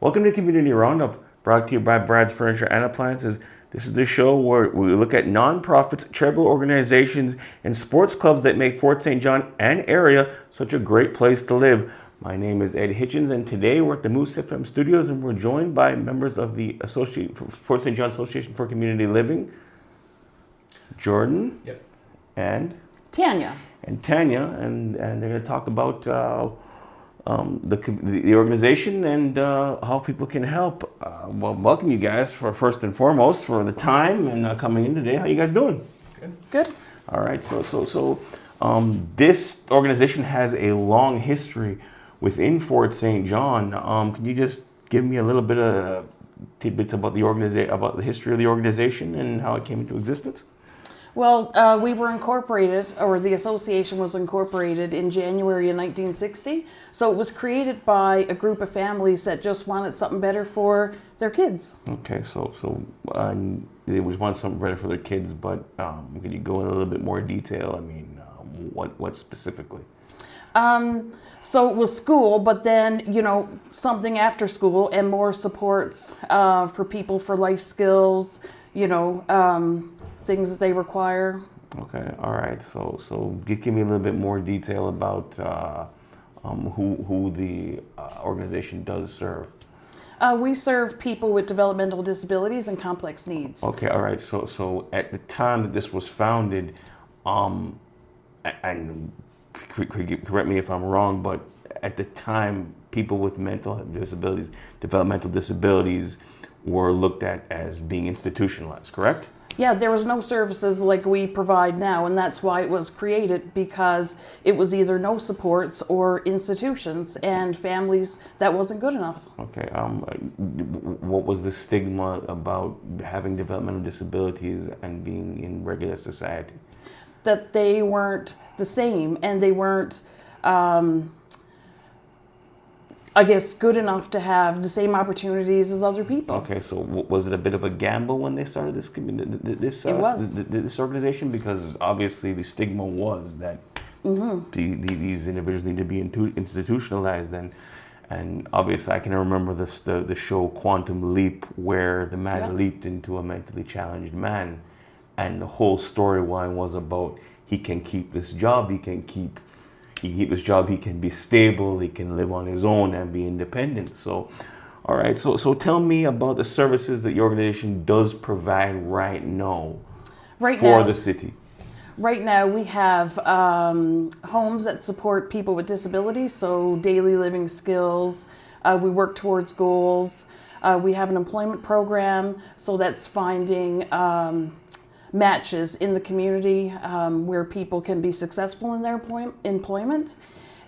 Welcome to Community Roundup, brought to you by Brad's Furniture and Appliances. This is the show where we look at nonprofits, charitable organizations, and sports clubs that make Fort St. John and area such a great place to live. My name is Ed Hitchens, and today we're at the Moose FM studios, and we're joined by members of the Fort St. John Association for Community Living, Jordan, Yep. and Tanya. Tanya, and they're going to talk about the organization and how people can help. Well, welcome you guys for first and foremost for the time and coming in today. How you guys doing? Good. All right. So this organization has a long history within Fort St. John. Can you just give me a little bit of tidbits about about the history of the organization and how it came into existence? Well, we were incorporated, or the association was incorporated in January of 1960. So it was created by a group of families that just wanted something better for their kids. Okay, so they was want something better for their kids, but could you go in a little bit more detail? I mean, what specifically? So it was school, but then, something after school and more supports for people for life skills, things that they require. Okay, all right. So give me a little bit more detail about who the organization does serve. We serve people with developmental disabilities and complex needs. Okay, all right. So at the time that this was founded, and correct me if I'm wrong, but at the time, people with mental disabilities, developmental disabilities, were looked at as being institutionalized, correct? Yeah, there was no services like we provide now, and that's why it was created, because it was either no supports or institutions, and families, that wasn't good enough. Okay, what was the stigma about having developmental disabilities and being in regular society? That they weren't the same, and they weren't, good enough to have the same opportunities as other people. Okay, so was it a bit of a gamble when they started this organization? Because obviously the stigma was that these individuals need to be institutionalized, and obviously I can remember the show Quantum Leap, where the man leaped into a mentally challenged man, and the whole storyline was about he can keep this job, he can keep his job, he can be stable, he can live on his own and be independent. So, all right, so tell me about the services that your organization does provide right now for the city. Right now we have homes that support people with disabilities, so daily living skills. We work towards goals. We have an employment program, so that's finding matches in the community where people can be successful in their employment.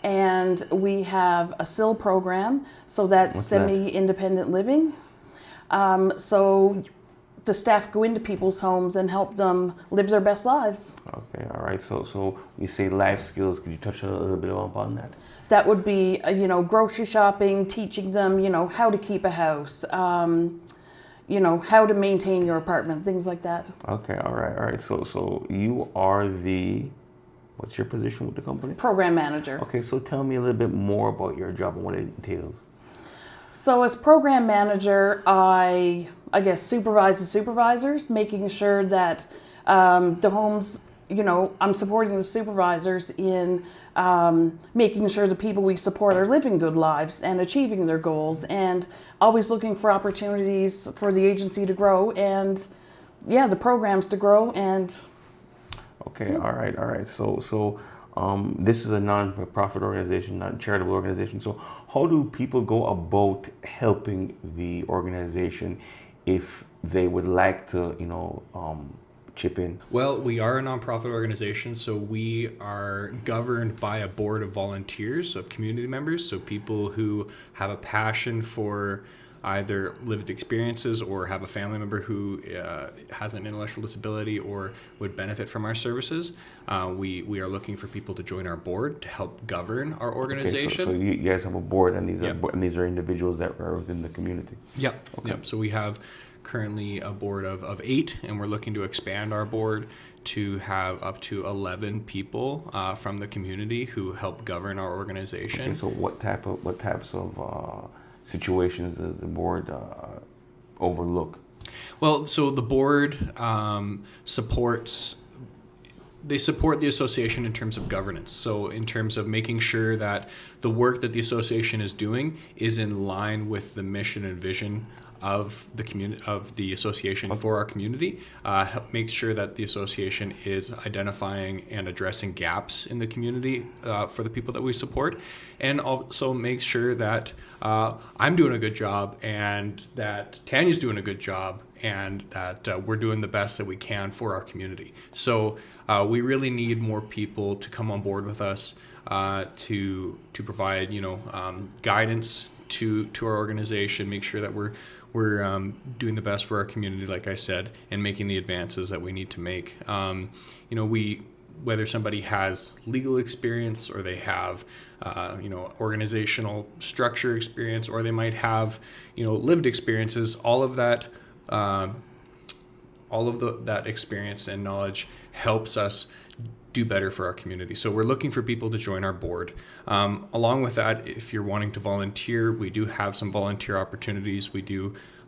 And we have a SIL program, so that's semi-independent living. So the staff go into people's homes and help them live their best lives. Okay, all right. So when you say life skills, could you touch a little bit upon that? That would be, grocery shopping, teaching them, how to keep a house, how to maintain your apartment, things like that. Okay, all right. So you are what's your position with the company? Program manager. Okay, so tell me a little bit more about your job and what it entails. So as program manager, I supervise the supervisors, making sure that the homes, I'm supporting the supervisors in making sure the people we support are living good lives and achieving their goals, and always looking for opportunities for the agency to grow and, the programs to grow. And okay, all right. So this is a non-profit organization, not a charitable organization. So how do people go about helping the organization if they would like to, chip in? Well, we are a nonprofit organization, so we are governed by a board of volunteers, of community members, so people who have a passion for either lived experiences or have a family member who has an intellectual disability or would benefit from our services. We are looking for people to join our board to help govern our organization. Okay, so you guys have a board, and these are individuals that are within the community. Yep. Okay. Yep. So we have currently a board of 8, and we're looking to expand our board to have up to 11 people from the community who help govern our organization. Okay, so what types of situations does the board overlook? Well, so the board supports. They support the association in terms of governance. So in terms of making sure that the work that the association is doing is in line with the mission and vision of the community, of the association for our community. Makes sure that the association is identifying and addressing gaps in the community for the people that we support, and also makes sure that I'm doing a good job and that Tanya's doing a good job and that we're doing the best that we can for our community. So we really need more people to come on board with us to provide guidance to our organization, make sure that we're doing the best for our community, like I said, and making the advances that we need to make. Whether somebody has legal experience or they have organizational structure experience, or they might have lived experiences, all of that that experience and knowledge helps us do better for our community. So we're looking for people to join our board. Along with that, if you're wanting to volunteer, we do have some volunteer opportunities. We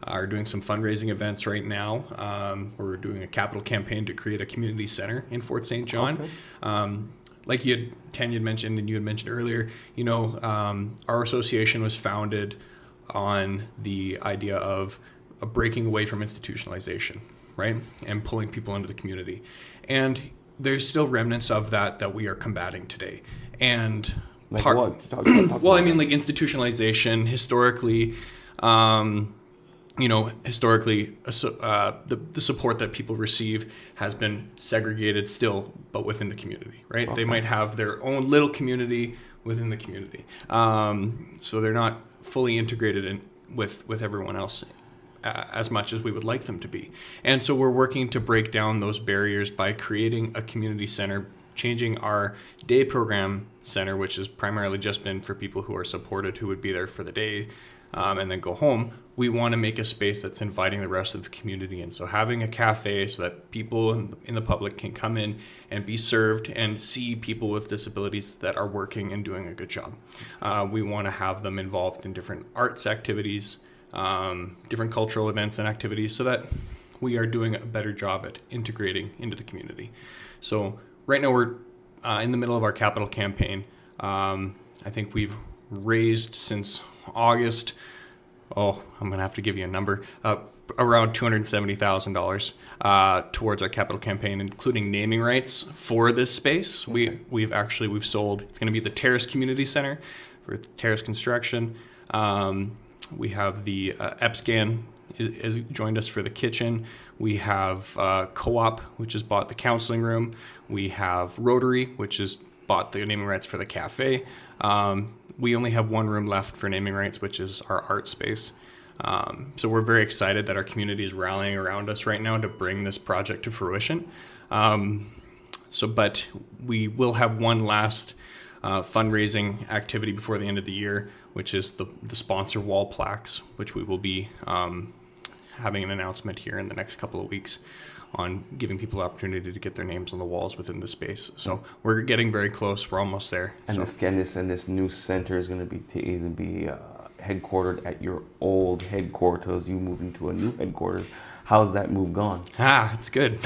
are doing some fundraising events right now. We're doing a capital campaign to create a community center in Fort St. John. Okay. Like Tanya had mentioned and you had mentioned earlier, our association was founded on the idea of breaking away from institutionalization, right? And pulling people into the community. And there's still remnants of that we are combating today. And like what? Talk well, I mean, like institutionalization historically, the support that people receive has been segregated still, but within the community, right? Okay. They might have their own little community within the community. So they're not fully integrated in with everyone else as much as we would like them to be. And so we're working to break down those barriers by creating a community center, changing our day program center, which has primarily just been for people who are supported, who would be there for the day and then go home. We want to make a space that's inviting the rest of the community in. So having a cafe so that people in the public can come in and be served and see people with disabilities that are working and doing a good job. We want to have them involved in different arts activities, different cultural events and activities, so that we are doing a better job at integrating into the community. So right now we're in the middle of our capital campaign. I think we've raised since August, I'm going to have to give you a number, around $270,000 towards our capital campaign, including naming rights for this space. Okay. We've sold, it's going to be the Terrace Community Center for Terrace Construction. We have the EPSCAN has joined us for the kitchen. We have Co-op, which has bought the counseling room. We have Rotary, which has bought the naming rights for the cafe. We only have one room left for naming rights, which is our art space. So we're very excited that our community is rallying around us right now to bring this project to fruition. But we will have one last fundraising activity before the end of the year, which is the sponsor wall plaques, which we will be having an announcement here in the next couple of weeks on giving people the opportunity to get their names on the walls within the space. So we're getting very close. We're almost there. And this new center is going to be headquartered at your old headquarters. You moving to a new headquarters. How's that move gone? It's good.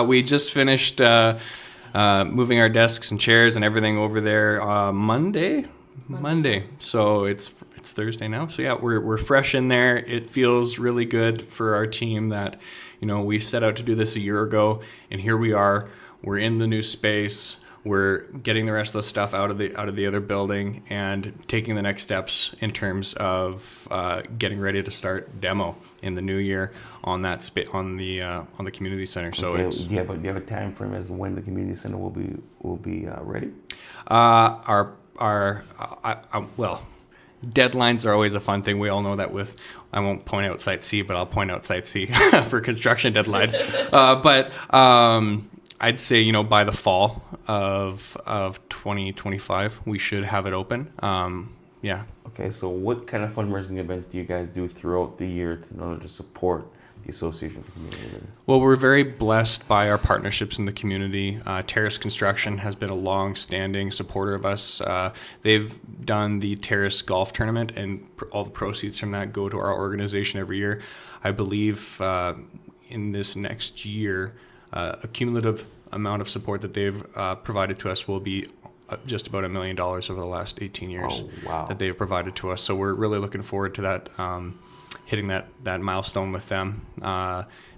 We just finished moving our desks and chairs and everything over there Monday. So it's Thursday now. So yeah, we're fresh in there. It feels really good for our team that we set out to do this a year ago, and here we are. We're in the new space. We're getting the rest of the stuff out of the other building and taking the next steps in terms of getting ready to start demo in the new year on that on the community center. So okay. Do you have a time frame as when the community center will be ready? Deadlines are always a fun thing. We all know that I won't point out Site C, but I'll point out Site C for construction deadlines. But I'd say, by the fall of 2025, we should have it open. Yeah. Okay, so what kind of fundraising events do you guys do throughout the year in order to support the Association for Community Living? Well, we're very blessed by our partnerships in the community. Terrace Construction has been a long-standing supporter of us. They've done the Terrace Golf Tournament, and all the proceeds from that go to our organization every year. I believe in this next year, a cumulative amount of support that they've provided to us will be just about $1 million over the last 18 years that they've provided to us. So we're really looking forward to that, hitting that milestone with them.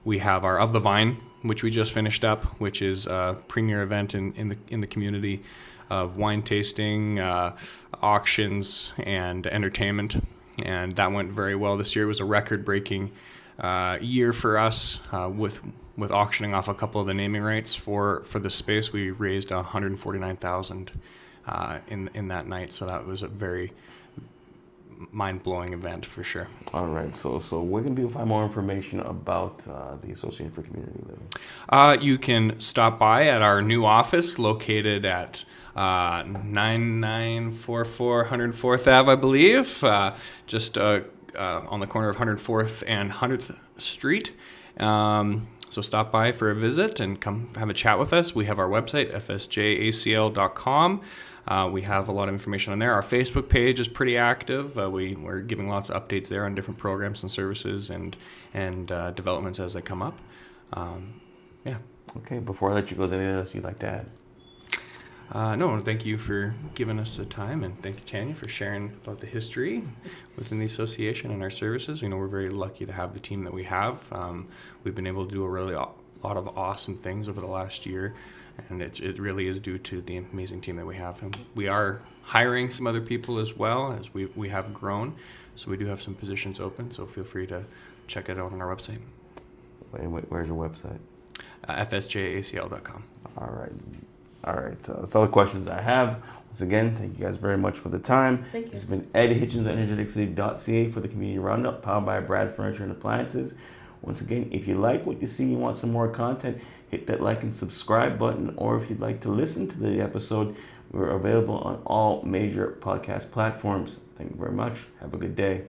We have our Of the Vine, which we just finished up, which is a premier event in the community of wine tasting, auctions, and entertainment. And that went very well this year. It was a record-breaking year for us with auctioning off a couple of the naming rights for the space. We raised $149,000 in that night, so that was a very mind-blowing event for sure. All right, so where can people find more information about the Association for Community Living? You can stop by at our new office located at 9944 104th Ave, I believe, just on the corner of 104th and 100th Street. So stop by for a visit and come have a chat with us. We have our website, fsjacl.com. We have a lot of information on there. Our Facebook page is pretty active. We're giving lots of updates there on different programs and services and developments as they come up. Yeah. Okay, before I let you go, is there anything else you'd like to add? No, thank you for giving us the time, and thank you, Tanya, for sharing about the history within the association and our services. We're very lucky to have the team that we have. We've been able to do a really lot of awesome things over the last year, and it really is due to the amazing team that we have. And we are hiring some other people as well as we have grown, so we do have some positions open, so feel free to check it out on our website. Where's your website? fsjacl.com. All right. That's all the questions I have. Once again, thank you guys very much for the time. Thank you. This has been Ed Hitchens of Energeticcity.ca for the Community Roundup, powered by Brad's Furniture and Appliances. Once again, if you like what you see and you want some more content, hit that like and subscribe button. Or if you'd like to listen to the episode, we're available on all major podcast platforms. Thank you very much. Have a good day.